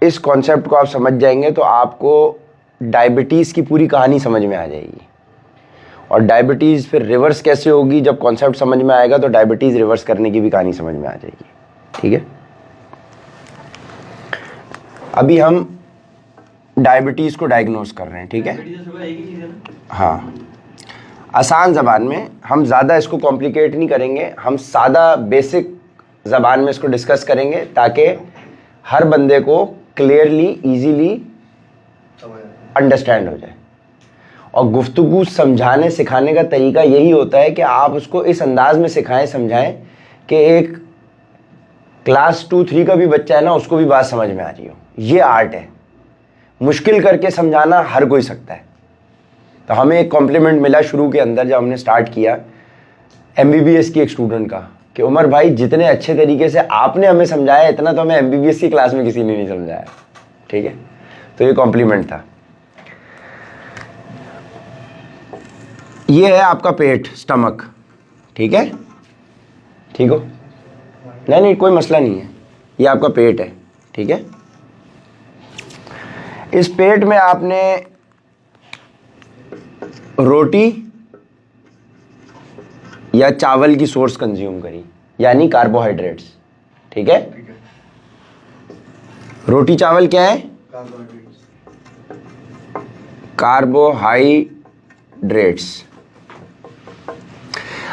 इस कॉन्सेप्ट को आप समझ जाएंगे तो आपको डायबिटीज़ की पूरी कहानी समझ में आ जाएगी। और डायबिटीज़ फिर रिवर्स कैसे होगी, जब कॉन्सेप्ट समझ में आएगा तो डायबिटीज़ रिवर्स करने की भी कहानी समझ में आ जाएगी। ठीक है, अभी हम डायबिटीज़ को डायग्नोज कर रहे हैं। ठीक है, हाँ, आसान ज़बान में, हम ज़्यादा इसको कॉम्प्लिकेट नहीं करेंगे, हम सादा बेसिक ज़बान में इसको डिस्कस करेंगे ताकि हर बंदे को क्लियरली ईजीली अंडरस्टैंड हो जाए। और गुफ्तगू समझाने सिखाने का तरीका यही होता है कि आप उसको इस अंदाज में सिखाएं, समझाएं कि एक क्लास 2-3 का भी बच्चा है ना, उसको भी बात समझ में आ रही हो। ये आर्ट है, मुश्किल करके समझाना हर कोई सकता है। तो हमें एक कॉम्प्लीमेंट मिला शुरू के अंदर जब हमने स्टार्ट किया MBBS की एक स्टूडेंट का कि उमर भाई जितने अच्छे तरीके से आपने हमें समझाया, इतना तो हमें MBBS की क्लास में किसी ने नहीं समझाया। ठीक है, तो ये कॉम्प्लीमेंट था। ये है आपका पेट, स्टमक। ठीक है, ठीक हो? नहीं, कोई मसला नहीं है। ये आपका पेट है। ठीक है, इस पेट में आपने रोटी या चावल की सोर्स कंज्यूम करी, यानी कार्बोहाइड्रेट्स। ठीक है, रोटी चावल क्या है? कार्बोहाइड्रेट्स।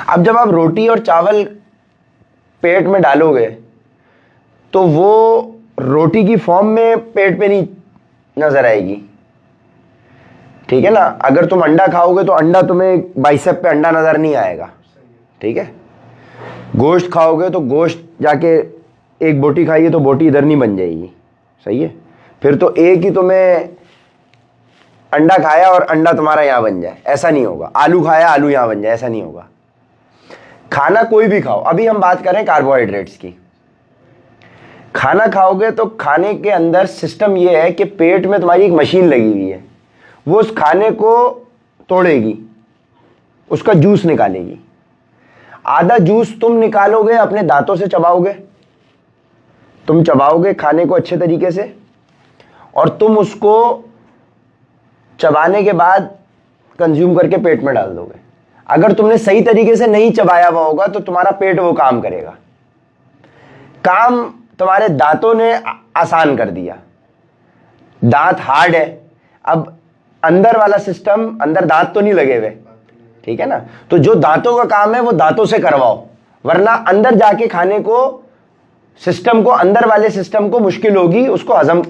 अब जब आप रोटी और चावल पेट में डालोगे तो वो रोटी की फॉर्म में पेट पे नहीं नजर आएगी। ठीक है ना, अगर तुम अंडा खाओगे तो अंडा तुम्हें बाइसेप पे अंडा नजर नहीं आएगा। ठीक है, गोश्त खाओगे तो गोश्त जाके एक बोटी खाइए तो बोटी इधर नहीं बन जाएगी। सही है, फिर तो एक ही तुम्हें अंडा खाया और अंडा तुम्हारा यहां बन जाए, ऐसा नहीं होगा। आलू खाया आलू यहां बन जाए, ऐसा नहीं होगा। खाना कोई भी खाओ, अभी हम बात करें कार्बोहाइड्रेट्स की। खाना खाओगे तो खाने के अंदर सिस्टम ये है कि पेट में तुम्हारी एक मशीन लगी हुई है, वो उस खाने को तोड़ेगी, उसका जूस निकालेगी। आधा जूस तुम निकालोगे, अपने दांतों से चबाओगे, तुम चबाओगे खाने को अच्छे तरीके से, और तुम उसको चबाने के बाद कंज्यूम करके पेट में डाल दोगे। अगर तुमने सही तरीके से नहीं चबाया हुआ होगा तो तुम्हारा पेट वो काम करेगा। काम तुम्हारे दांतों ने आसान कर दिया। दांत हार्ड है, अब अंदर वाला सिस्टम, अंदर दांत तो नहीं लगे हुए। ठीक है ना, तो जो दांतों का काम है वो दांतों से करवाओ, वरना अंदर जाके खाने को, सिस्टम को, अंदर वाले सिस्टम को मुश्किल होगी उसको हजम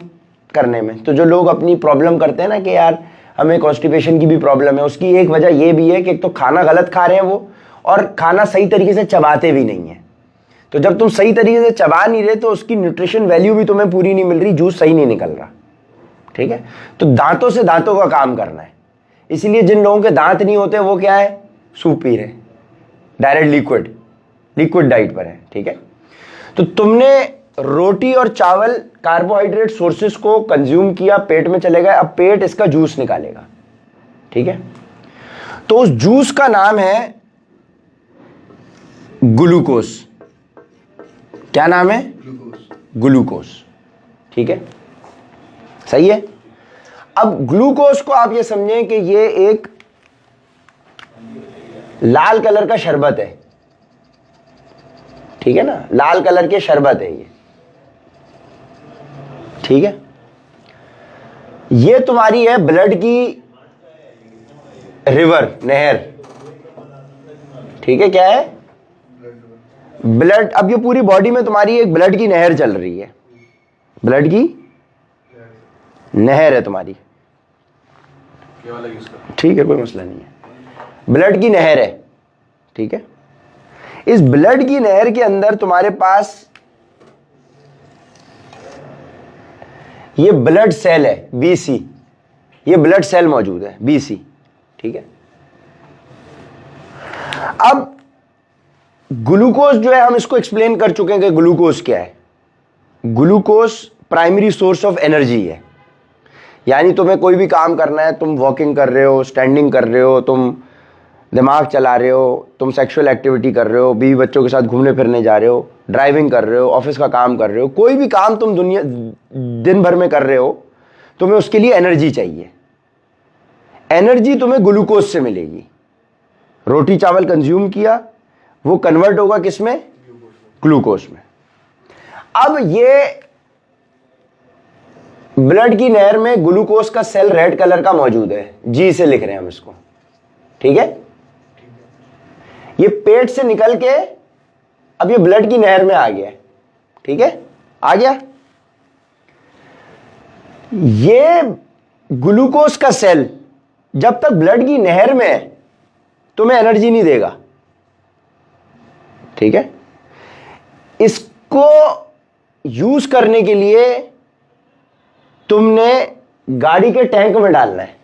करने में। तो जो लोग अपनी प्रॉब्लम करते हैं ना कि यार हमें कॉन्स्टिपेशन की भी प्रॉब्लम है, उसकी एक वजह ये भी है कि एक तो खाना गलत खा रहे हैं वो, और खाना सही तरीके से चबाते भी नहीं है। तो जब तुम सही तरीके से चबा नहीं रहे तो उसकी न्यूट्रिशन वैल्यू भी तुम्हें पूरी नहीं मिल रही, जूस सही नहीं निकल रहा। ठीक है, तो दांतों से दांतों का काम करना है। इसीलिए जिन लोगों के दांत नहीं होते वो क्या है, सूप पी रहे, डायरेक्ट लिक्विड डाइट पर है। ठीक है, तो तुमने रोटी और चावल कार्बोहाइड्रेट सोर्सेस को कंज्यूम किया, पेट में चले गए, अब पेट इसका जूस निकालेगा। ठीक है, तो उस जूस का नाम है ग्लूकोज। क्या नाम है? ग्लूकोज। ठीक है, सही है। अब ग्लूकोज को आप ये समझें कि ये एक लाल कलर का शरबत है। ठीक है ना, लाल कलर के शरबत है ये। ठीक है, ये तुम्हारी है ब्लड की रिवर, नहर। ठीक है, क्या है? ब्लड। अब ये पूरी बॉडी में तुम्हारी एक ब्लड की नहर चल रही है, ब्लड की नहर है तुम्हारी। ठीक है, कोई मसला नहीं है, ब्लड की नहर है। ठीक है, इस ब्लड की नहर के अंदर तुम्हारे पास ये ब्लड सेल है, BC। ये ब्लड सेल मौजूद है, BC। ठीक है, अब ग्लूकोज जो है हम इसको एक्सप्लेन कर चुके हैं कि ग्लूकोज क्या है। Glucose primary source of energy है, यानी तुम्हें कोई भी काम करना है, तुम वॉकिंग कर रहे हो, स्टैंडिंग कर रहे हो, तुम दिमाग चला रहे हो, तुम सेक्सुअल एक्टिविटी कर रहे हो, बीवी बच्चों के साथ घूमने फिरने जा रहे हो, ड्राइविंग कर रहे हो, ऑफिस का काम कर रहे हो, कोई भी काम तुम दुनिया दिन भर में कर रहे हो, तुम्हें उसके लिए एनर्जी चाहिए। एनर्जी तुम्हें ग्लूकोज से मिलेगी। रोटी चावल कंज्यूम किया, वो कन्वर्ट होगा किसमें? ग्लूकोज में। अब ये ब्लड की नहर में ग्लूकोज का सेल रेड कलर का मौजूद है, जी से लिख रहे हैं हम इसको, ठीक है? ये पेट से निकल के अब ये ब्लड की नहर में आ गया, ठीक है? आ गया। ये ग्लूकोज का सेल जब तक ब्लड की नहर में है तुम्हें एनर्जी नहीं देगा, ठीक है? इसको यूज करने के लिए तुमने गाड़ी के टैंक में डालना है,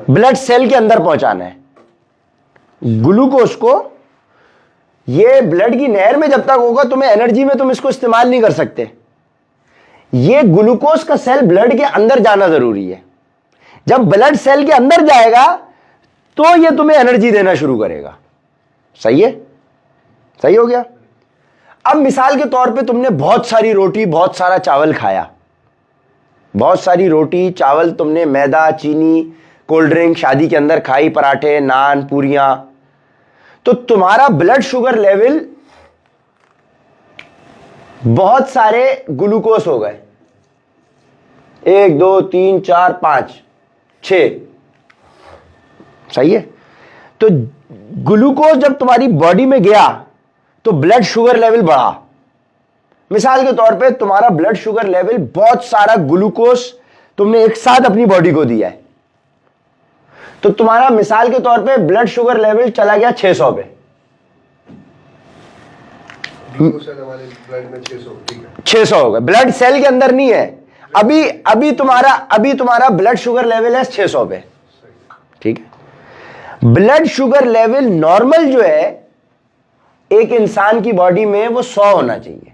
ब्लड सेल के अंदर पहुंचाना है ग्लूकोज को। ये ब्लड की नहर में जब तक होगा तुम्हें एनर्जी में तुम इसको इस्तेमाल नहीं कर सकते। ये ग्लूकोज का सेल ब्लड के अंदर जाना जरूरी है। जब ब्लड सेल के अंदर जाएगा तो ये तुम्हें एनर्जी देना शुरू करेगा। सही है? सही हो गया? अब मिसाल के तौर पे तुमने बहुत सारी रोटी बहुत सारा चावल खाया, बहुत सारी रोटी चावल तुमने मैदा चीनी कोल्ड ड्रिंक शादी के अंदर खाई, पराठे नान पूरियां, तो तुम्हारा ब्लड शुगर लेवल बहुत सारे ग्लूकोज हो गए, 1 2 3 4 5 6। सही है? तो ग्लूकोज जब तुम्हारी बॉडी में गया तो ब्लड शुगर लेवल बढ़ा। मिसाल के तौर पे तुम्हारा ब्लड शुगर लेवल, बहुत सारा ग्लूकोज तुमने एक साथ अपनी बॉडी को दिया है, तो तुम्हारा मिसाल के तौर पे ब्लड शुगर लेवल चला गया 600 पे। 600 हो गया, ब्लड सेल के अंदर नहीं है अभी तुम्हारा ब्लड शुगर लेवल है 600 पे, ठीक है? ब्लड शुगर लेवल नॉर्मल जो है एक इंसान की बॉडी में वो 100 होना चाहिए,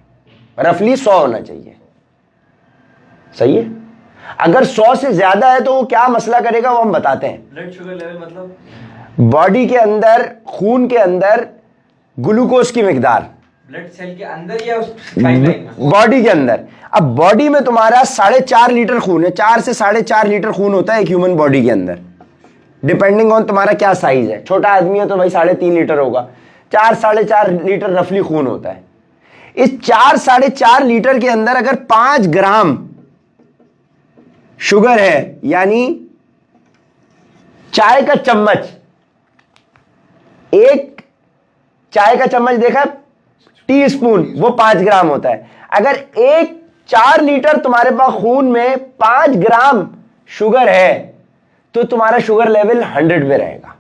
रफली 100 होना चाहिए। सही है? अगर 100 से ज्यादा है तो वो क्या मसला करेगा वो हम बताते हैं। ब्लड शुगर लेवल मतलब बॉडी के अंदर, खून के अंदर ग्लूकोज की मिकदार, ब्लड सेल के अंदर या उस पाइपलाइन में? बॉडी के अंदर। अब बॉडी में तुम्हारा 4.5 लीटर खून है, 4 से 4.5 लीटर खून होता है एक ह्यूमन बॉडी के अंदर, डिपेंडिंग ऑन तुम्हारा क्या साइज है। छोटा आदमी है तो भाई 3.5 लीटर होगा, 4-4.5 लीटर रफली खून होता है। इस 4-4.5 लीटर के अंदर अगर 5 ग्राम शुगर है, यानी चाय का चम्मच, एक चाय का चम्मच देखा, टी स्पून, वो 5 ग्राम होता है। अगर 4 लीटर तुम्हारे पास खून में 5 ग्राम शुगर है तो तुम्हारा शुगर लेवल 100 में रहेगा।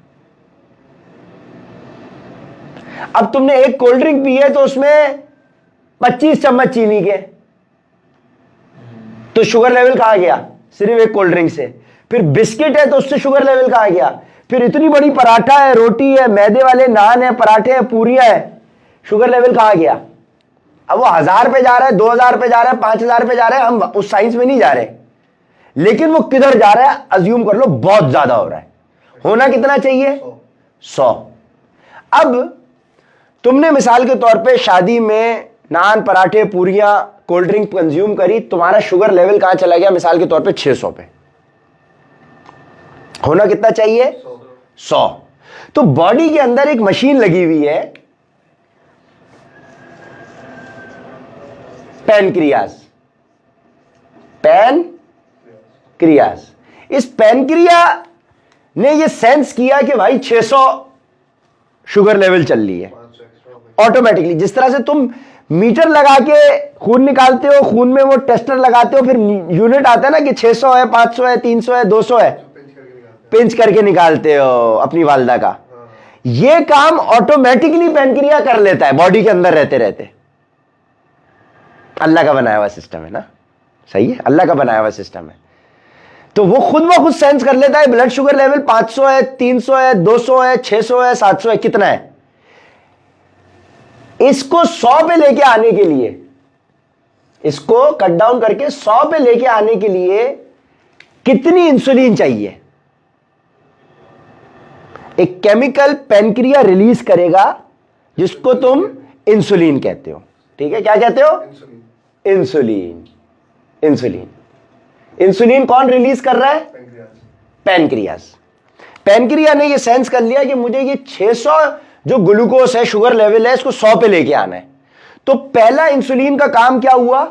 अब तुमने एक कोल्ड ड्रिंक पी है तो उसमें 25 चम्मच चीनी के, तो शुगर लेवल कहां गया? सिर्फ एक कोल्ड ड्रिंक से। फिर बिस्किट है तो उससे शुगर लेवल कहां गया? फिर इतनी बड़ी पराठा है, रोटी है, मैदे वाले नान है, पराठे है, पूरियां है, शुगर लेवल कहां गया? अब वो 1000 पे जा रहा है, 2000 पे जा रहा है, 5000 पे जा रहा है, हम उस साइंस में नहीं जा रहे, लेकिन वो किधर जा रहा है अज्यूम कर लो बहुत ज्यादा हो रहा है। होना कितना चाहिए? 100। अब तुमने मिसाल के तौर पे शादी में नान पराठे पूरियां कोल्ड ड्रिंक कंज्यूम करी, तुम्हारा शुगर लेवल कहां चला गया? मिसाल के तौर पे 600 पे। होना कितना चाहिए? 100। तो बॉडी के अंदर एक मशीन लगी हुई है, पैनक्रियाज। इस पैनक्रिया ने ये सेंस किया कि भाई 600 शुगर लेवल चल रही है ऑटोमेटिकली। जिस तरह से तुम मीटर लगा के खून निकालते हो, खून में वो टेस्टर लगाते हो, फिर यूनिट आता है ना कि 600 है, 500 है, 300 है, 200 है, पिंच करके निकालते हो अपनी वालदा का। ये काम ऑटोमेटिकली पैनक्रिया कर लेता है बॉडी के अंदर रहते रहते। अल्लाह का बनाया हुआ सिस्टम है ना? सही है? अल्लाह का बनाया हुआ सिस्टम है। तो वो खुद ब खुद सेंस कर लेता है ब्लड शुगर लेवल 500 है, 300 है, 200 है, 600 है, 700 है, कितना है। इसको 100 पे लेके आने के लिए, इसको कट डाउन करके 100 पे लेके आने के लिए कितनी इंसुलिन चाहिए? एक केमिकल पेनक्रिया रिलीज करेगा जिसको तुम इंसुलिन कहते हो। ठीक है, क्या कहते हो? इंसुलिन। इंसुलिन इंसुलिन कौन रिलीज कर रहा है? पेनक्रियास। पेनक्रिया ने ये सेंस कर लिया कि मुझे ये 600 जो ग्लूकोज है, शुगर लेवल है, इसको 100 पे लेके आना है। तो पहला इंसुलिन का काम क्या हुआ?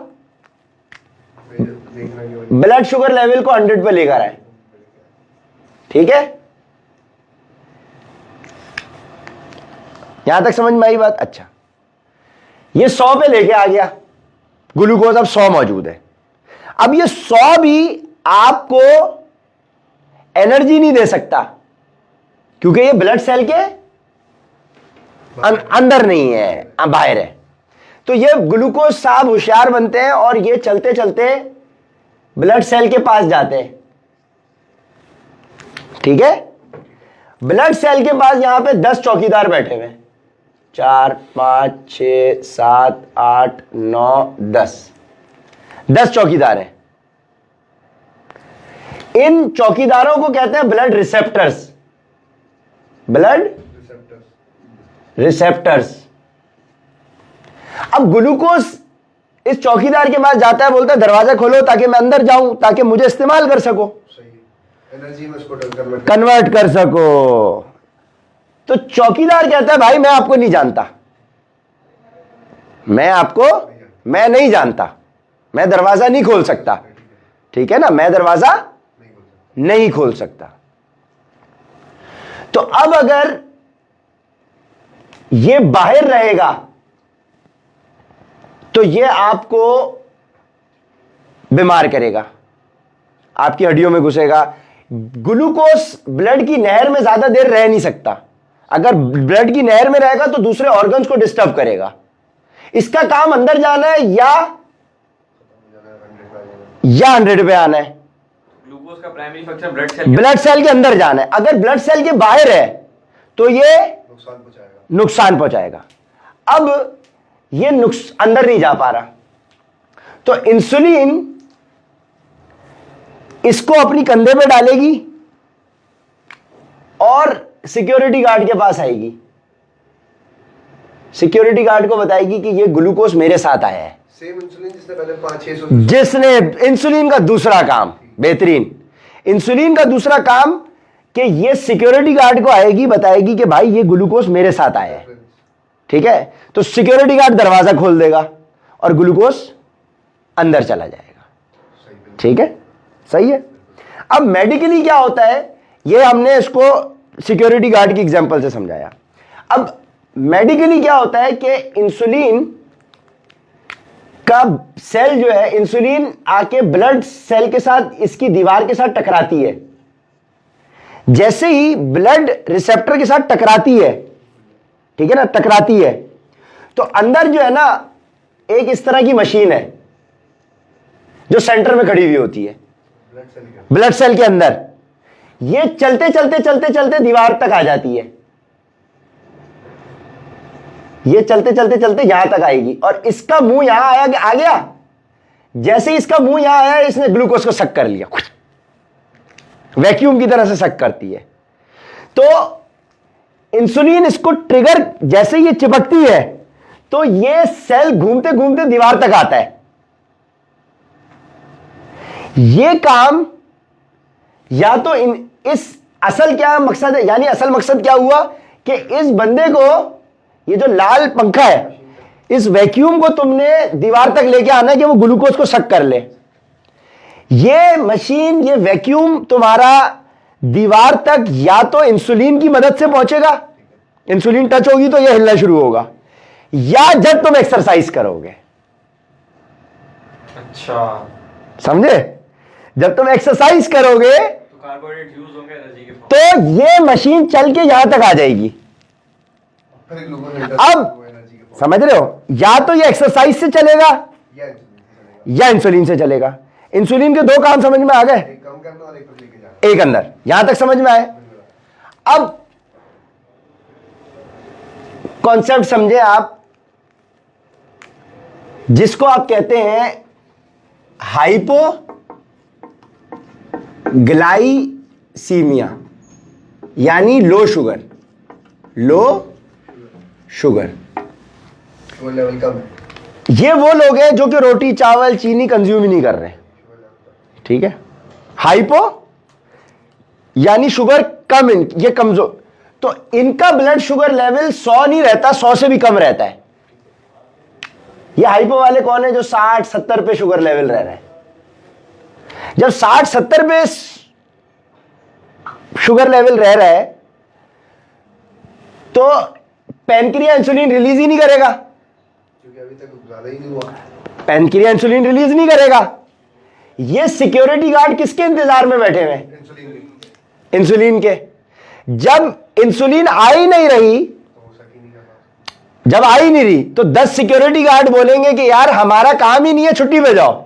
ब्लड शुगर लेवल को 100 पे लेकर आए। ठीक है, यहां तक समझ में आई बात? अच्छा, ये 100 पे लेके आ गया, ग्लूकोज अब 100 मौजूद है। अब ये 100 भी आपको एनर्जी नहीं दे सकता क्योंकि ये ब्लड सेल के अंदर नहीं है, बाहर है। तो ये ग्लूकोज साहब होशियार बनते हैं और ये चलते चलते ब्लड सेल के पास जाते हैं। ठीक है, ब्लड सेल के पास यहां पे 10 चौकीदार बैठे हुए हैं, 4 5 6 7 8 9 10 चौकीदार हैं। इन चौकीदारों को कहते हैं ब्लड रिसेप्टर्स। Blood receptors. अब ग्लूकोज इस चौकीदार के पास जाता है, बोलता है दरवाजा खोलो ताकि मैं अंदर जाऊं, ताकि मुझे इस्तेमाल कर सको, एनर्जी में उसको कन्वर्ट कर सको। तो चौकीदार कहता है भाई मैं आपको नहीं जानता, मैं नहीं जानता, मैं दरवाजा नहीं खोल सकता। ठीक है ना, मैं दरवाजा नहीं खोल सकता। तो अब अगर ये बाहर रहेगा तो ये आपको बीमार करेगा, आपकी हड्डियों में घुसेगा। ग्लूकोज ब्लड की नहर में ज्यादा देर रह नहीं सकता। अगर ब्लड की नहर में रहेगा तो दूसरे ऑर्गन्स को डिस्टर्ब करेगा। इसका काम अंदर जाना है या 100 पे आना है। ग्लूकोज का प्राइमरी फंक्शन ब्लड सेल के अंदर जाना है। अगर ब्लड सेल के बाहर है तो ये नुकसान पहुंचाएगा। अब ये अंदर नहीं जा पा रहा, तो इंसुलिन इसको अपनी कंधे पे डालेगी और सिक्योरिटी गार्ड के पास आएगी। सिक्योरिटी गार्ड को बताएगी कि ये ग्लूकोज मेरे साथ आया है। सेम इंसुलिन जिसने पहले 5-600 जिसने इंसुलिन का दूसरा काम, बेहतरीन, इंसुलिन का दूसरा काम कि ये सिक्योरिटी गार्ड को आएगी, बताएगी कि भाई ये ग्लूकोज मेरे साथ आया है। ठीक है, तो सिक्योरिटी गार्ड दरवाजा खोल देगा और ग्लूकोज अंदर चला जाएगा। ठीक है, सही है। अब मेडिकली क्या होता है, ये हमने इसको सिक्योरिटी गार्ड की एग्जांपल से समझाया। अब मेडिकली क्या होता है कि इंसुलिन का सेल जो है, इंसुलिन आके ब्लड सेल के साथ, इसकी दीवार के साथ टकराती है। जैसे ही ब्लड रिसेप्टर के साथ टकराती है, ठीक है ना, टकराती है, तो अंदर जो है ना एक इस तरह की मशीन है जो सेंटर में खड़ी हुई होती है ब्लड सेल के अंदर। ये चलते चलते चलते चलते दीवार तक आ जाती है। ये चलते चलते चलते यहां तक आएगी और इसका मुंह यहां आ गया। जैसे ही इसका मुंह यहां आया, इसने ग्लूकोज को सक कर लिया, वैक्यूम की तरह से सक करती है। तो इंसुलिन इसको ट्रिगर, जैसे ये चिपकती है तो ये सेल घूमते घूमते दीवार तक आता है। ये काम या तो इस असल क्या मकसद है, यानी असल मकसद क्या हुआ कि इस बंदे को, ये जो लाल पंखा है, इस वैक्यूम को तुमने दीवार तक लेके आना है कि वो ग्लूकोज को सक कर ले। ये मशीन, ये वैक्यूम तुम्हारा दीवार तक या तो इंसुलिन की मदद से पहुंचेगा, इंसुलिन टच होगी तो ये हिलना शुरू होगा, या जब तुम एक्सरसाइज करोगे। अच्छा, समझे? जब तुम एक्सरसाइज करोगे तो कार्बोहाइड्रेट यूज होंगे एनर्जी के फॉर्म। तो ये मशीन चल के यहां तक आ जाएगी। अब समझ रहे हो, या तो ये एक्सरसाइज से चलेगा या इंसुलिन से चलेगा। इंसुलिन के दो काम समझ में आ गए, कम करना और एक पर लेके जाना। एक अंदर, यहां तक समझ में आए। अब कॉन्सेप्ट समझे आप, जिसको आप कहते हैं हाइपोग्लाइसीमिया। यानी low sugar, low sugar. Sugar level कम है। ये वो लोग हैं जो कि रोटी चावल चीनी कंज्यूम ही नहीं कर रहे, ठीक है। हाइपो यानी शुगर कम, ये कमजोर, तो इनका ब्लड शुगर लेवल 100 नहीं रहता, 100 से भी कम रहता है। ये हाइपो वाले कौन है? जो 60-70 पे शुगर लेवल रह रहे हैं। जब 60-70 पे शुगर लेवल रह रहा है तो पैनक्रिया इंसुलिन रिलीज ही नहीं करेगा, क्योंकि अभी तक ज्यादा ही नहीं हुआ। पैनक्रिया इंसुलिन रिलीज नहीं करेगा। ये सिक्योरिटी गार्ड किसके इंतजार में बैठे हुए हैं? इंसुलिन भी इंसुलिन के। जब इंसुलिन आ ही नहीं रही, तो हो सक ही नहीं कर जब आ ही नहीं रही, तो 10 सिक्योरिटी गार्ड बोलेंगे कि यार हमारा काम ही नहीं है, छुट्टी पे जाओ,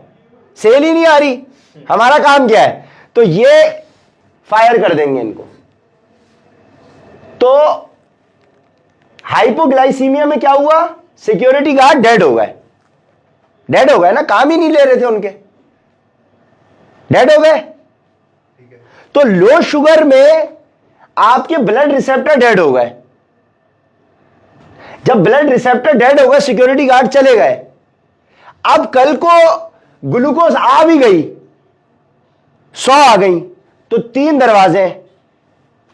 सेल ही नहीं आ रही, हमारा काम क्या है? तो ये फायर कर देंगे इनको। तो हाइपोग्लाइसीमिया में क्या हुआ? सिक्योरिटी गार्ड डेड हो गए, डेड हो गए ना, काम ही नहीं ले रहे थे उनके, डेड हो गए। ठीक है। तो लो शुगर में आपके ब्लड रिसेप्टर डेड हो गए। जब ब्लड रिसेप्टर डेड हो गए, सिक्योरिटी गार्ड चले गए। अब कल को ग्लूकोज आ भी गई, 100 आ गई, तो 3 दरवाजे,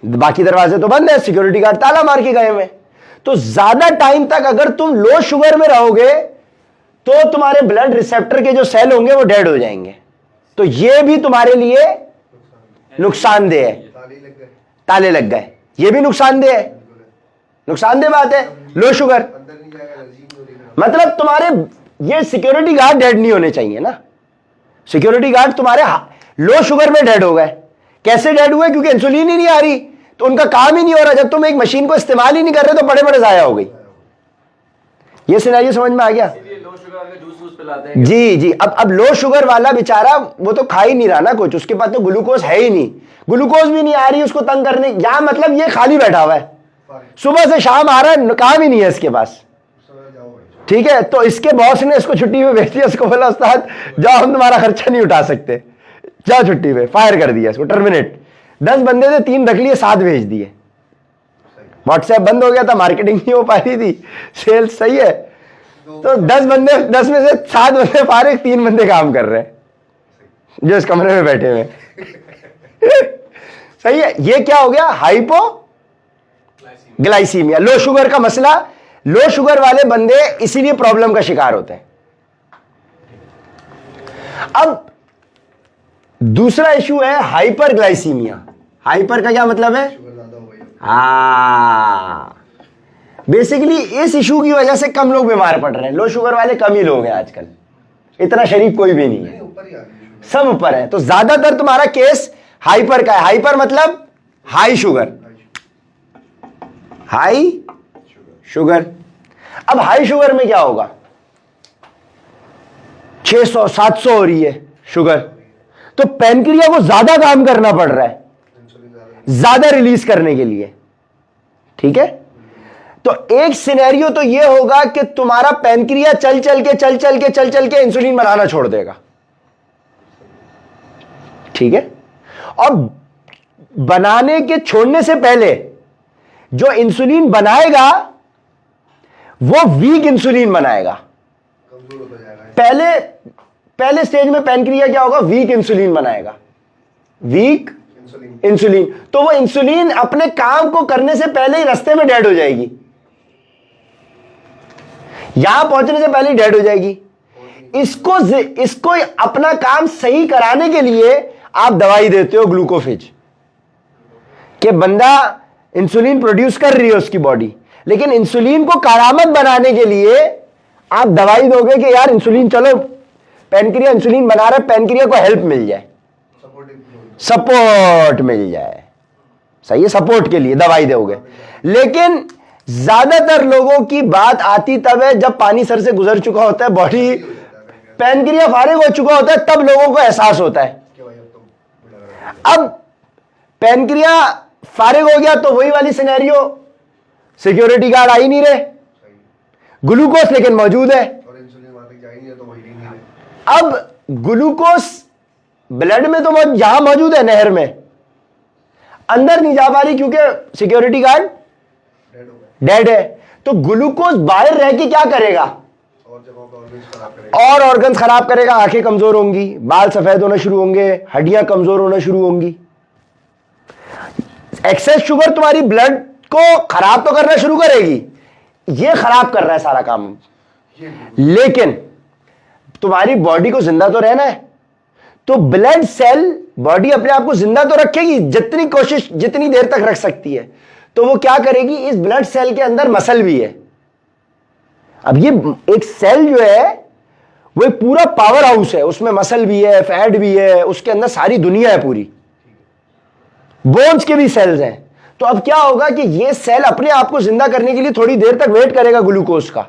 बाकी दरवाजे तो बंद है, सिक्योरिटी गार्ड ताला मार के गए हुए। तो ज्यादा टाइम तक अगर तुम लो शुगर में रहोगे तो तुम्हारे ब्लड रिसेप्टर के जो सेल होंगे वो डेड हो जाएंगे। तो ये भी तुम्हारे लिए नुकसानदेह है। ताले ही लग गए। ताले लग गए, ये भी नुकसानदेह है, बिल्कुल है। नुकसानदेह बात है। लो शुगर अंदर नहीं जाएगा, एनर्जी नहीं होगी। मतलब तुम्हारे ये सिक्योरिटी गार्ड डेड नहीं होने चाहिए ना। सिक्योरिटी गार्ड तुम्हारे लो शुगर में डेड हो गए। कैसे डेड हुए? क्योंकि इंसुलिन ही नहीं आ रही, तो उनका काम ही नहीं हो रहा। जब तुम एक मशीन को इस्तेमाल ही नहीं कर रहे तो बड़े बड़े जाया हो गई। ये सिनेरियो समझ में आ गया? इसीलिए लो शुगर का जूस वूस पिलाते हैं। जी जी। अब लो शुगर वाला बेचारा वो तो खा ही नहीं रहा ना कुछ, उसके पास तो ग्लूकोज है ही नहीं, ग्लूकोज भी नहीं आ रही उसको तंग करने, या मतलब ये खाली बैठा हुआ है, सुबह से शाम आ रहा है, काम ही नहीं है इसके पास, जाओ भाई। ठीक है। तो इसके बॉस ने इसको छुट्टी पे भेज दिया, उसको बोला उस्ताद जाओ, हम तुम्हारा खर्चा नहीं उठा सकते, जाओ छुट्टी पे, फायर कर दिया इसको, टर्मिनेट। 10 बंदे थे, 3 रख लिए, 7 भेज दिए। व्हाट्सएप बंद हो गया था, मार्केटिंग नहीं हो पा रही थी, सेल्स सही है, तो 10 बंदे, 10 में से 7 बंदे फारिग, 3 बंदे काम कर रहे हैं जो इस कमरे में बैठे हुए सही है। ये क्या हो गया? हाइपो ग्लाइसीमिया, लो शुगर का मसला। लो शुगर वाले बंदे इसीलिए प्रॉब्लम का शिकार होते हैं। अब दूसरा इशू है हाइपर ग्लाइसीमिया। हाइपर का क्या मतलब है? शुगर ज्यादा हो गई। हाँ, बेसिकली इस इशू की वजह से कम लोग बीमार पड़ रहे हैं। लो शुगर वाले कम ही लोग हैं आजकल, इतना शरीफ कोई भी नहीं है, ऊपर ही आ गई। सब ऊपर है। तो ज्यादातर तुम्हारा केस हाइपर का है। हाइपर मतलब हाई शुगर, हाई शुगर। अब हाई शुगर में क्या होगा? 600-700 हो रही है शुगर, तो पैनक्रिया को ज्यादा काम करना पड़ रहा है इंसुलिन ज्यादा। ज्यादा रिलीज करने के लिए, ठीक है। तो एक सिनेरियो तो ये होगा कि तुम्हारा पैनक्रिया चल चल के इंसुलिन बनाना छोड़ देगा, ठीक है। और बनाने के छोड़ने से पहले जो इंसुलिन बनाएगा वो वीक इंसुलिन बनाएगा। कमजोर होता जाएगा। पहले स्टेज में पैनक्रिया क्या होगा? वीक इंसुलिन बनाएगा, वीक इंसुलिन। इंसुलिन। तो वो इंसुलिन अपने काम को करने से पहले ही रास्ते में डेड हो जाएगी, यहां पहुंचने से पहले ही डेड हो जाएगी। इसको अपना काम सही कराने के लिए आप दवाई देते हो ग्लूकोफेज, कि बंदा इंसुलिन प्रोड्यूस कर रही है उसकी बॉडी, लेकिन इंसुलिन को करामत बनाने के लिए आप दवाई दोगे कि यार इंसुलिन, चलो पैनक्रिया इंसुलिन बना रहा है, पैनक्रिया को हेल्प मिल जाए, सपोर्ट मिल जाए, सही है, सपोर्ट के लिए दवाई दोगे। लेकिन ज्यादातर लोगों की बात आती तब है जब पानी सर से गुजर चुका होता है, बॉडी पैनक्रिया फारिग हो चुका होता है, तब लोगों को एहसास होता है। अब पैनक्रिया फारिग हो गया तो वही वाली सिनेरियो, सिक्योरिटी गार्ड आ ही नहीं रहे, ग्लूकोज लेकिन मौजूद है। और इंसुलिन वहां तक जा ही नहीं है, तो वही नहीं है। अब ग्लूकोज ब्लड में तो यहां मौजूद है, नहर में। अंदर नहीं जा पा रही क्योंकि सिक्योरिटी गार्ड डेड हो गए डेड है। तो ग्लूकोज बाहर रह के क्या करेगा? और जगहों पे ऑर्गन्स खराब करेगा और ऑर्गन्स खराब करेगा, आंखें कमजोर होंगी, बाल सफेद होना शुरू होंगे, हड्डियां कमजोर होना शुरू होंगी। एक्सेस शुगर तुम्हारी ब्लड को खराब तो करना शुरू करेगी, ये खराब कर रहा है सारा काम, ये लेकिन तुम्हारी बॉडी को जिंदा तो रहना है। तो ब्लड सेल बॉडी अपने आप को जिंदा तो रखेगी जितनी कोशिश, जितनी देर तक रख सकती है। तो वो क्या करेगी, इस ब्लड सेल के अंदर मसल भी है। अब ये एक सेल जो है वो एक पूरा पावर हाउस है, उसमें मसल भी है, फैट भी है, उसके अंदर सारी दुनिया है पूरी, बोन्स के भी सेल्स हैं। तो अब क्या होगा कि ये सेल अपने आप को जिंदा करने के लिए थोड़ी देर तक वेट करेगा ग्लूकोज का।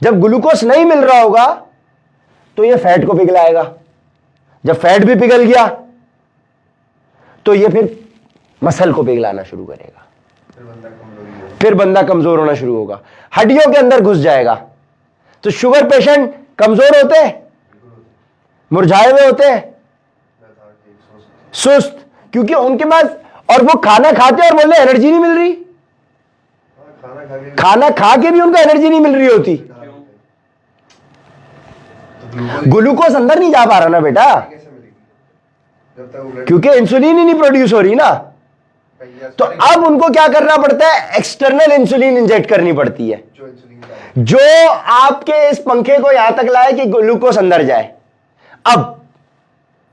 जब ग्लूकोज नहीं मिल रहा होगा तो ये फैट को पिघलाएगा, जब फैट भी पिघल गया तो ये फिर मसल को पिघलाना शुरू करेगा, फिर बंदा कमजोर होना शुरू होगा, हड्डियों के अंदर घुस जाएगा। तो शुगर पेशेंट कमजोर होते हैं, मुरझाए हुए होते हैं, सुस्त, क्योंकि उनके पास, और वो खाना खाते हैं और बोलते एनर्जी नहीं मिल रही, खाना खा के भी उनको एनर्जी नहीं मिल रही होती। ग्लूकोज अंदर नहीं जा पा रहा ना बेटा, कैसे मिलेगी जब तक वो ब्लड क्योंकि इंसुलिन ही नहीं प्रोड्यूस हो रही ना। तो अब उनको क्या करना पड़ता है, एक्सटर्नल इंसुलिन इंजेक्ट करनी पड़ती है, जो इंसुलिन का जो आपके इस पंखे को यहां तक लाए कि ग्लूकोज अंदर जाए। अब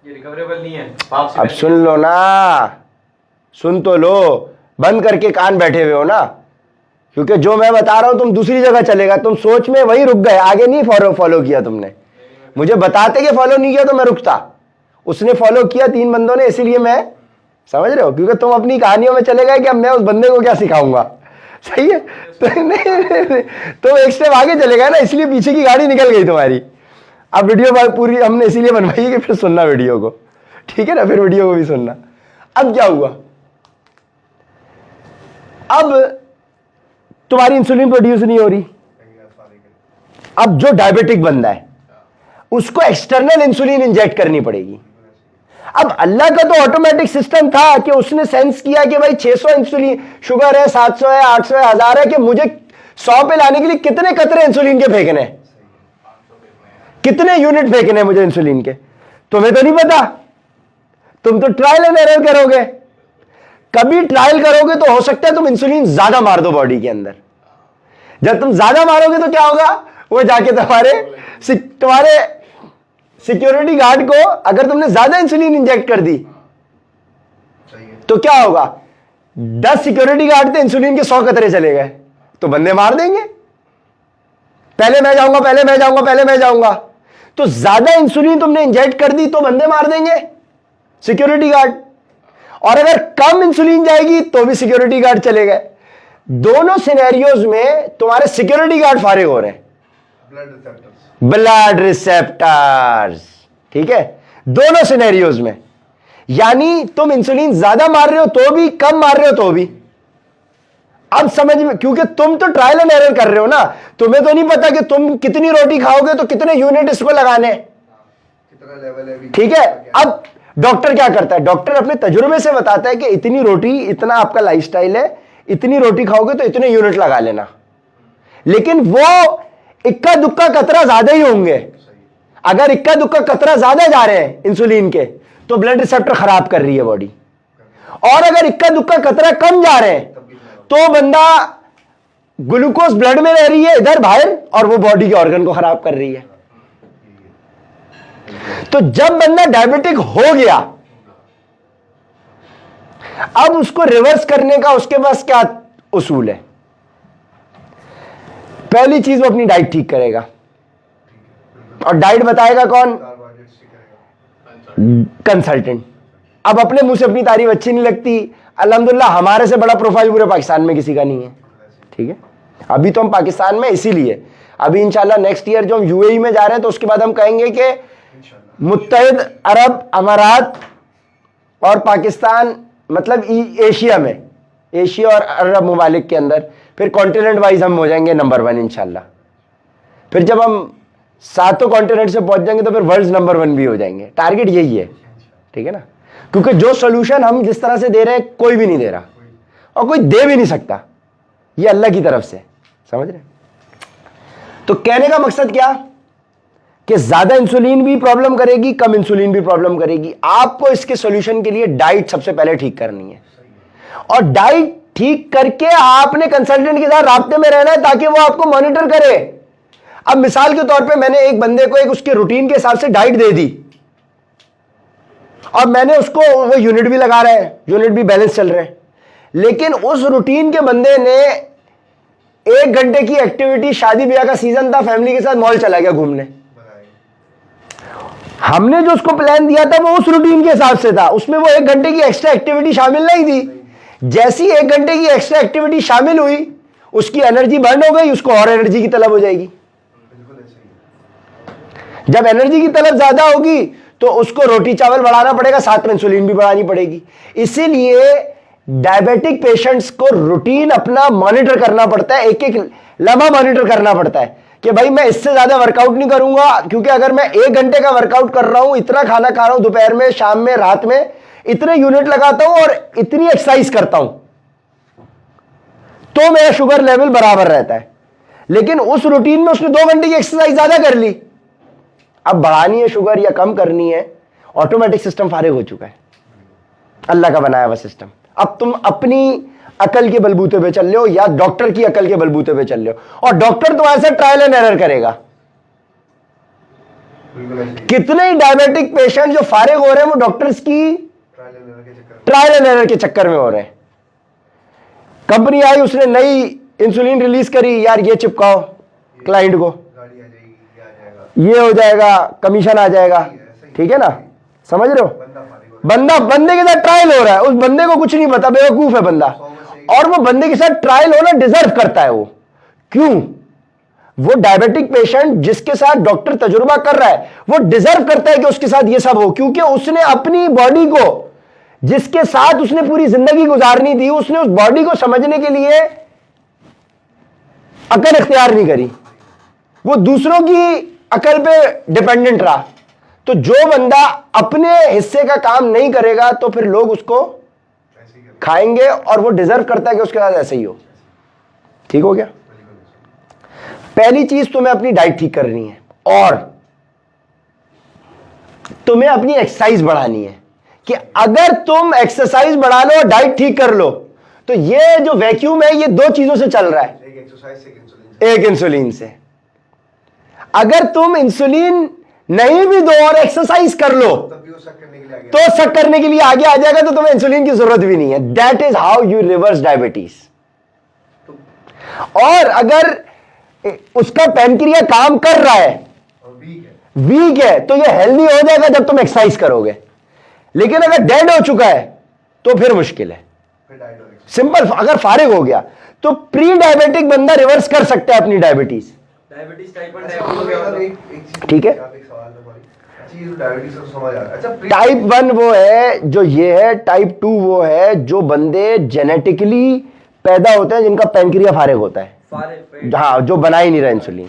ये रिकवरेबल नहीं है, पाप से अब पहले। सुन लो ना, सुन तो लो, बंद करके कान बैठे हुए हो ना, क्योंकि जो मैं बता रहा हूं तुम दूसरी जगह चलेगा, तुम सोच में वही रुक गए, आगे नहीं फॉलो किया तुमने। मुझे बताते कि फॉलो नहीं किया तो मैं रुकता, उसने फॉलो किया 3 बंदों ने, इसीलिए मैं, समझ रहे हो, क्योंकि तुम अपनी कहानियों में चले गए कि अब मैं उस बंदे को क्या सिखाऊंगा। सही है, तो नहीं, तो एक स्टेप आगे चले गए ना, इसलिए पीछे की गाड़ी निकल गई तुम्हारी। अब वीडियो पूरी हमने इसीलिए बनवाई है कि फिर सुनना वीडियो को, ठीक है ना, फिर वीडियो को भी सुनना। अब क्या हुआ, अब तुम्हारी इंसुलिन प्रोड्यूस नहीं हो रही। अब जो डायबिटिक बंदा है उसको एक्सटर्नल इंसुलिन इंजेक्ट करनी पड़ेगी। अब अल्लाह का तो ऑटोमेटिक सिस्टम था कि उसने सेंस किया कि भाई 600 इंसुलिन शुगर है, 700 है, 800 है, 1000 है, कि मुझे 100 पे लाने के लिए कितने कतरे इंसुलिन के फेंकने हैं, कितने यूनिट फेंकने हैं मुझे इंसुलिन के। तुम्हें तो नहीं पता, तुम तो ट्रायल एंड एरर करोगे। कभी ट्रायल करोगे तो हो सकता है तुम इंसुलिन ज्यादा मार दो बॉडी के अंदर। जब तुम ज्यादा मारोगे तो क्या होगा, वो जाके तुम्हारे सिक्योरिटी गार्ड को अगर तुमने ज्यादा इंसुलिन इंजेक्ट कर दी तो क्या होगा, 10 सिक्योरिटी गार्ड थे, इंसुलिन के 100 कतरे चले गए, तो बंदे मार देंगे। पहले मैं जाऊंगा, पहले मैं जाऊंगा, पहले मैं जाऊंगा। तो ज्यादा इंसुलिन तुमने इंजेक्ट कर दी तो बंदे मार देंगे सिक्योरिटी गार्ड, और अगर कम इंसुलिन जाएगी तो भी सिक्योरिटी गार्ड चले गए। दोनों सिनेरियोज में तुम्हारे सिक्योरिटी गार्ड फारिग हो रहे हैं, ब्लड रिसेप्टर्स, ठीक है, दोनों सिनेरियोज में। यानी तुम इंसुलिन ज्यादा मार रहे हो तो भी, कम मार रहे हो तो भी। अब समझ में, क्योंकि तुम तो ट्रायल एंड एरर कर रहे हो ना, तुम्हें तो नहीं पता कि तुम कितनी रोटी खाओगे तो कितने यूनिट इसको लगाने, कितना लेवल है, ठीक है। अब डॉक्टर क्या करता है, डॉक्टर अपने तजुर्बे से बताता है कि इतनी रोटी, इतना आपका लाइफस्टाइल है, इतनी रोटी खाओगे तो इतने यूनिट लगा लेना। लेकिन वो इक्का दुक्का कतरा ज्यादा ही होंगे। अगर इक्का दुक्का कतरा ज्यादा जा रहे हैं इंसुलिन के तो ब्लड रिसेप्टर खराब कर रही है बॉडी, और अगर इक्का दुक्का कतरा कम जा रहे हैं तो बंदा ग्लूकोज ब्लड में रह रही है इधर बाहर, और वो बॉडी के ऑर्गन को खराब कर रही है। तो जब बंदा डायबिटिक हो गया, अब उसको रिवर्स करने का उसके पास क्या उसूल है। पहली चीज वो अपनी डाइट ठीक करेगा, और डाइट बताएगा कौन, कंसल्टेंट। अब अपने मुंह से अपनी तारीफ अच्छी नहीं लगती, अल्हम्दुलिल्लाह हमारे से बड़ा प्रोफाइल पूरे पाकिस्तान में किसी का नहीं है, ठीक है। अभी तो हम पाकिस्तान में, इसीलिए अभी इंशाल्लाह नेक्स्ट ईयर जो हम यूएई में जा रहे हैं तो उसके बाद हम कहेंगे कि मुत्तहिद अरब अमारात और पाकिस्तान, मतलब एशिया में, एशिया और अरब ममालिक के अंदर, फिर कॉन्टिनेंट वाइज हम हो जाएंगे नंबर 1 इंशाल्लाह। फिर जब हम 7 कॉन्टिनेंट से पहुंच जाएंगे तो फिर वर्ल्ड नंबर 1 भी हो जाएंगे। टारगेट यही है, ठीक है ना। क्योंकि जो सॉल्यूशन हम जिस तरह से दे रहे हैं कोई भी नहीं दे रहा और कोई दे भी नहीं सकता, ये अल्लाह की तरफ से, समझ रहे? तो कहने का मकसद क्या कि ज्यादा इंसुलिन भी प्रॉब्लम करेगी, कम इंसुलिन भी प्रॉब्लम करेगी। आपको इसके सॉल्यूशन के लिए डाइट सबसे पहले ठीक करनी है, और डाइट ठीक करके आपने कंसल्टेंट के साथ राब्ते में रहना है ताकि वो आपको मॉनिटर करे। अब मिसाल के तौर पे मैंने एक बंदे को एक उसके रूटीन के हिसाब से डाइट दे दी और मैंने उसको, वो यूनिट भी लगा रहा है, यूनिट भी बैलेंस चल रहे हैं, लेकिन उस रूटीन के बंदे ने 1 घंटे की एक्टिविटी, शादी ब्याह का सीजन था, फैमिली के साथ मॉल चला गया घूमने। हमने जो उसको प्लान दिया था वो उस रूटीन के हिसाब से था, उसमें वो 1 घंटे की एक्स्ट्रा एक्टिविटी शामिल नहीं थी। जैसी 1 घंटे की एक्स्ट्रा एक्टिविटी शामिल हुई, उसकी एनर्जी बर्न हो गई, उसको और एनर्जी की तलब हो जाएगी। जब एनर्जी की तलब ज्यादा होगी तो उसको रोटी चावल बढ़ाना पड़ेगा, साथ में इंसुलिन भी बढ़ानी पड़ेगी। इसीलिए डायबिटिक पेशेंट्स को रूटीन अपना मॉनिटर करना पड़ता है, एक एक लम्हा मॉनिटर करना पड़ता है कि भाई मैं इससे ज्यादा वर्कआउट नहीं करूंगा, क्योंकि अगर मैं 1 घंटे का वर्कआउट कर रहा हूं, इतना खाना खा रहा हूं, दोपहर में, शाम में, रात में इतने यूनिट लगाता हूं और इतनी एक्सरसाइज करता हूं, तो मेरा शुगर लेवल बराबर रहता है। लेकिन उस रूटीन में उसने 2 घंटे की एक्सरसाइज ज्यादा कर ली, अब बढ़ानी है शुगर या कम करनी है, ऑटोमेटिक सिस्टम फारिग हो चुका है, अल्लाह का बनाया हुआ सिस्टम। अब तुम अपनी अकल के बलबूते पे चल रहे हो या डॉक्टर की अकल के बलबूते पे चल रहे हो, और डॉक्टर तुम्हारे साथ ट्रायल एंड एरर करेगा। कितने ही डायबिटिक पेशेंट जो फारिग हो रहे हैं वो डॉक्टर्स की ट्रायल एंड एरर के चक्कर में हो रहे हैं। कंपनी आई, उसने नई इंसुलिन रिलीज करी, यार ये चिपकाओ क्लाइंट को, ये हो जाएगा, कमीशन आ जाएगा, ठीक है ना, समझ रहे हो? बंदे के साथ ट्रायल हो रहा है, उस बंदे को कुछ नहीं पता, बेवकूफ है बंदा, और वो बंदे के साथ ट्रायल होना डिजर्व करता है। वो क्यों? वो डायबिटिक पेशेंट जिसके साथ डॉक्टर तजुर्बा कर रहा है वो डिजर्व करता है कि उसके साथ ये सब हो, क्योंकि उसने अपनी बॉडी को, जिसके साथ उसने पूरी जिंदगी गुजारनी थी, उसने उस बॉडी को समझने के लिए अकल इख्तियार नहीं करी, वो दूसरों की अकल पे डिपेंडेंट रहा। तो जो बंदा अपने हिस्से का काम नहीं करेगा तो फिर लोग उसको खाएंगे, और वो डिजर्व करता है कि उसके साथ ऐसे ही हो। ठीक हो गया? पहली चीज तुम्हें अपनी डाइट ठीक करनी है, और तुम्हें अपनी एक्सरसाइज बढ़ानी है कि अगर तुम एक्सरसाइज बढ़ा लो और डाइट ठीक कर लो तो ये जो वैक्यूम है ये 2 चीजों से चल रहा है, एक एक्सरसाइज से, एक इंसुलिन से। अगर तुम इंसुलिन नहीं भी दो और एक्सरसाइज कर लो तब भी वो शक करने के लिए आगे तो शक करने के लिए आगे आ जाएगा, तो तुम्हें इंसुलिन की जरूरत भी नहीं है। That is how you reverse diabetes. और अगर उसका पैनक्रिया काम कर रहा है, वीक है, तो ये हेल्दी हो जाएगा जब तुम एक्सरसाइज करोगे। लेकिन अगर डेड हो चुका है तो फिर मुश्किल है। सिंपल, अगर फारिग हो गया तो प्री डायबिटिक बंदा रिवर्स कर सकता है अपनी डायबिटीज। डायबिटीज टाइप 1 ठीक है? टाइप 1 वो है जो ये है, टाइप 2 वो है जो बंदे जेनेटिकली पैदा होते हैं जिनका पैनक्रिया फारिग होता है, हाँ, जो बना ही नहीं रहा इंसुलिन।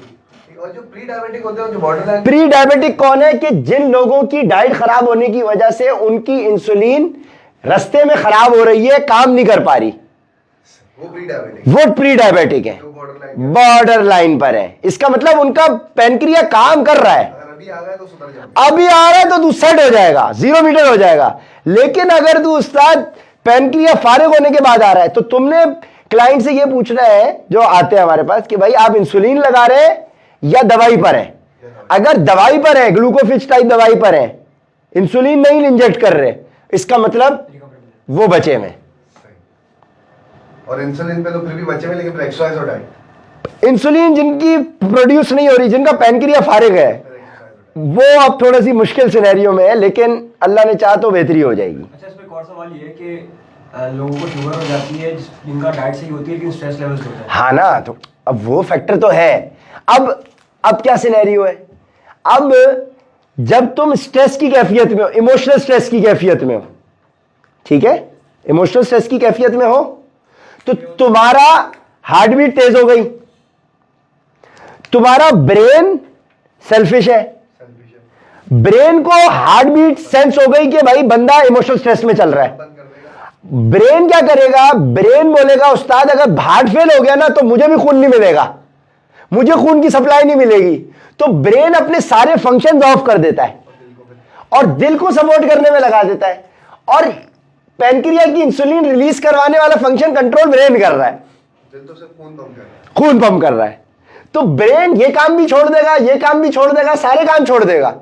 और जो प्री डायबिटिक होते हैं, जो बॉर्डरलाइन, प्री डायबिटिक कौन है? कि जिन लोगों की डाइट खराब होने की वजह से उनकी इंसुलिन रास्ते में खराब हो रही है, काम नहीं कर पा रही, वो प्री डायबिटिक, वो प्री डायबिटिक है, बॉर्डर लाइन पर है। इसका मतलब उनका पैनक्रिया काम कर रहा है, अभी आ गया तो सुधर जाएगा, अभी आ रहा है तो तू सेट हो जाएगा, 0 मीटर हो जाएगा। लेकिन अगर तू उस्ताद पैनक्रिया फारिग होने के बाद आ रहा है तो तुमने क्लाइंट से ये पूछना है जो आते हैं हमारे पास कि भाई आप इंसुलिन लगा रहे हैं या दवाई पर है। अगर दवाई पर है, ग्लूकोफिज टाइप दवाई पर है, इंसुलिन नहीं इंजेक्ट कर रहे, इसका मतलब वो बचे में। और इंसुलिन पे तो फिर भी बच्चे में, लेकिन फिर एक्सरसाइज और डाइट, इंसुलिन जिनकी प्रोड्यूस नहीं हो रही, जिनका पैनक्रिया फारिग है, वो अब थोड़ी सी मुश्किल सिनेरियो में है, लेकिन अल्लाह ने चाहा तो बेहतरी हो जाएगी। अच्छा, इसमें एक और सवाल ये है कि लोगों को शुगर हो जाती है जिनका डाइट सही होती है लेकिन स्ट्रेस लेवल्स होता है। हाँ ना, तो अब वो फैक्टर तो है। अब क्या सिनेरियो है? अब जब तुम स्ट्रेस की कैफियत में हो, इमोशनल स्ट्रेस की कैफियत में हो, ठीक है, इमोशनल स्ट्रेस की कैफियत में हो, तो तुम्हारा हार्ट बीट तेज हो गई, तुम्हारा ब्रेन सेल्फिश है, ब्रेन को हार्ट बीट सेंस हो गई कि भाई बंदा इमोशनल स्ट्रेस में चल रहा है। बंद कर देगा। ब्रेन क्या करेगा, ब्रेन बोलेगा उस्ताद अगर हार्ट फेल हो गया ना तो मुझे भी खून नहीं मिलेगा, मुझे खून की सप्लाई नहीं मिलेगी। तो ब्रेन अपने सारे फंक्शंस ऑफ कर देता है और दिल को सपोर्ट करने में लगा देता है। और पैनक्रिया की इंसुलिन रिलीज करवाने वाला फंक्शन कंट्रोल ब्रेन कर रहा है, दिल तो सिर्फ खून पंप कर रहा है। खून पंप कर रहा है। तो ब्रेन ये काम भी छोड़ देगा, ये काम भी छोड़ देगा, सारे काम छोड़ देगा।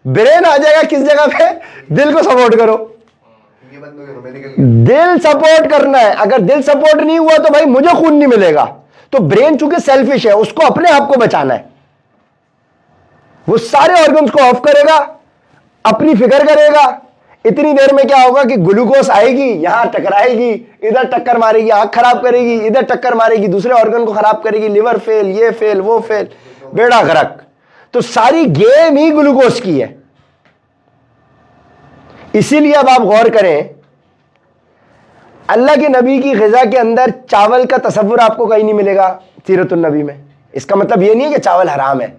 ब्रेन आ जाएगा किस जगह पे, दिल को सपोर्ट करो। ये बंद हो गया तो मेडिकल गया। दिल सपोर्ट करना है, अगर दिल सपोर्ट नहीं हुआ तो भाई मुझे खून नहीं मिलेगा। तो ब्रेन चूंकि सेल्फिश है, उसको अपने आप को बचाना है, वो सारे ऑर्गन्स को ऑफ करेगा, अपनी फिक्र करेगा। इतनी देर में क्या होगा कि ग्लूकोज आएगी, यहां टकराएगी, इधर टक्कर मारेगी, आंख खराब करेगी, इधर टक्कर मारेगी, दूसरे ऑर्गन को खराब करेगी, लिवर फेल, ये फेल, वो फेल, बेड़ा गर्क। तो सारी गेम ही ग्लूकोज की है। इसीलिए अब आप गौर करें, अल्लाह के नबी की ग़िज़ा के अंदर चावल का तसव्वुर आपको कहीं नहीं मिलेगा सीरतुन नबी में। इसका मतलब ये नहीं है कि चावल हराम है,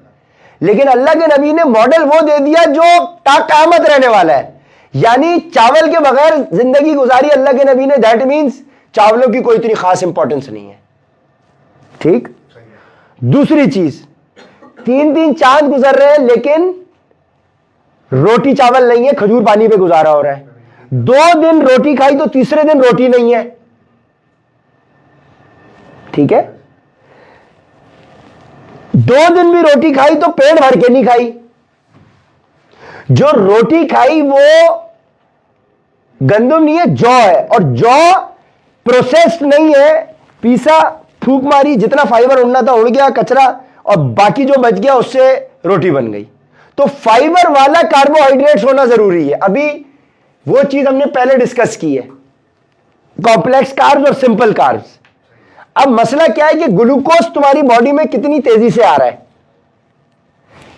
लेकिन अल्लाह के नबी ने मॉडल वो दे दिया जो क़यामत रहने वाला है। यानी चावल के बगैर जिंदगी गुजारी अल्लाह के नबी ने, दैट मीन्स चावलों की कोई इतनी खास इंपॉर्टेंस नहीं है। ठीक। दूसरी चीज, 3 चांद गुजर रहे हैं लेकिन रोटी चावल नहीं है, खजूर पानी पे गुजारा हो रहा है। 2 दिन रोटी खाई तो तीसरे दिन रोटी नहीं है। ठीक है। 2 दिन भी रोटी खाई तो पेट भर के नहीं खाई। जो रोटी खाई वो गंदम नहीं है, जौ है, और जौ प्रोसेस्ड नहीं है, पीसा, फूंक मारी, जितना फाइबर उड़ना था उड़ गया, कचरा, और बाकी जो बच गया उससे रोटी बन गई। तो फाइबर वाला कार्बोहाइड्रेट्स होना जरूरी है। अभी वो चीज हमने पहले डिस्कस की है, कॉम्प्लेक्स कार्ब्स और सिंपल कार्ब्स। अब मसला क्या है कि ग्लूकोज तुम्हारी बॉडी में कितनी तेजी से आ रहा है,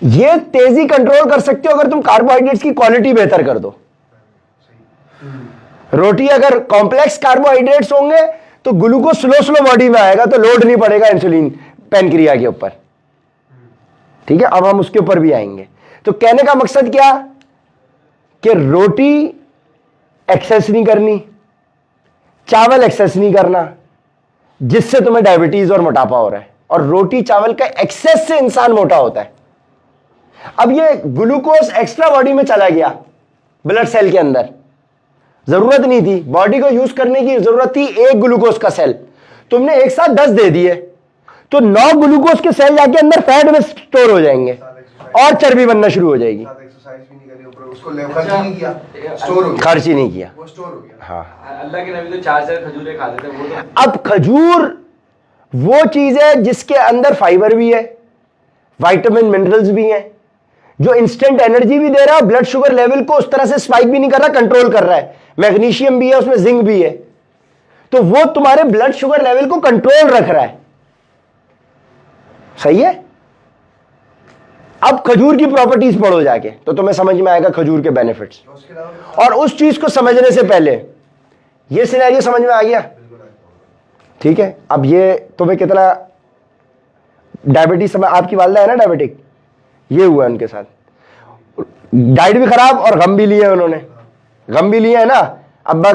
ये तेजी कंट्रोल कर सकते हो अगर तुम कार्बोहाइड्रेट्स की क्वालिटी बेहतर कर दो। रोटी अगर कॉम्प्लेक्स कार्बोहाइड्रेट्स होंगे तो ग्लूकोज स्लो स्लो बॉडी में आएगा, तो लोड नहीं पड़ेगा इंसुलिन पैनक्रिया के ऊपर। ठीक है, अब हम उसके ऊपर भी आएंगे। तो कहने का मकसद क्या कि रोटी एक्सेस नहीं करनी, चावल एक्सेस नहीं करना, जिससे तुम्हें डायबिटीज और मोटापा हो रहा है। और रोटी चावल का एक्सेस से इंसान मोटा होता है। अब ये ग्लूकोज एक्स्ट्रा बॉडी में चला गया, ब्लड सेल के अंदर, जरूरत नहीं थी, बॉडी को यूज करने की जरूरत थी 1 ग्लूकोज का सेल, तुमने एक साथ 10 दे दिए, तो 9 ग्लूकोज के सेल जाके अंदर फैट में स्टोर हो जाएंगे और चर्बी बनना शुरू हो जाएगी। एक्सरसाइज भी नहीं करी, ऊपर उसको खर्च ही नहीं किया, स्टोर हो गया, खर्च ही नहीं किया, वो स्टोर हो गया। हाँ। अल्लाह के नबी तो 4 खजूरें खाते थे, वो तो अब खजूर वो चीज है जिसके अंदर फाइबर भी है, विटामिन मिनरल्स भी हैं, जो इंस्टेंट एनर्जी भी दे रहा है, ब्लड शुगर लेवल को उस तरह से स्पाइक भी नहीं कर रहा, कंट्रोल कर रहा है। मैग्नीशियम भी है उसमें, जिंक भी है, तो वो तुम्हारे ब्लड शुगर लेवल को कंट्रोल रख रहा है। सही है। अब खजूर की प्रॉपर्टीज पढ़ो जाके तो तुम्हें समझ में आएगा खजूर के बेनिफिट्स। उसके अलावा और उस चीज को समझने से पहले ये सिनेरियो समझ में आ गया। ठीक है। अब ये तुम्हें कितना डायबिटीज समय, आपकी वालदा है ना डायबिटिक, ये हुआ उनके साथ, डाइट भी खराब और गम भी लिए उन्होंने, गम भी लिए है ना। अब्बा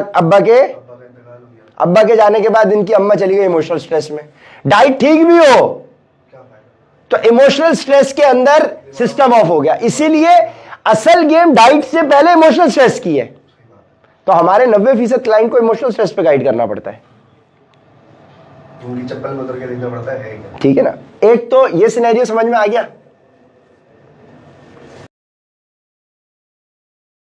के जाने के बाद इनकी अम्मा चली गई इमोशनल स्ट्रेस में। डाइट ठीक भी हो तो इमोशनल स्ट्रेस के अंदर सिस्टम ऑफ हो गया। इसीलिए असल गेम डाइट से पहले इमोशनल स्ट्रेस की है। तो हमारे 90% क्लाइंट को इमोशनल स्ट्रेस पे गाइड करना पड़ता है। उनकी चप्पल में उतर के देखना पड़ता है। ठीक है ना। एक तो ये सिनेरियो समझ में आ गया।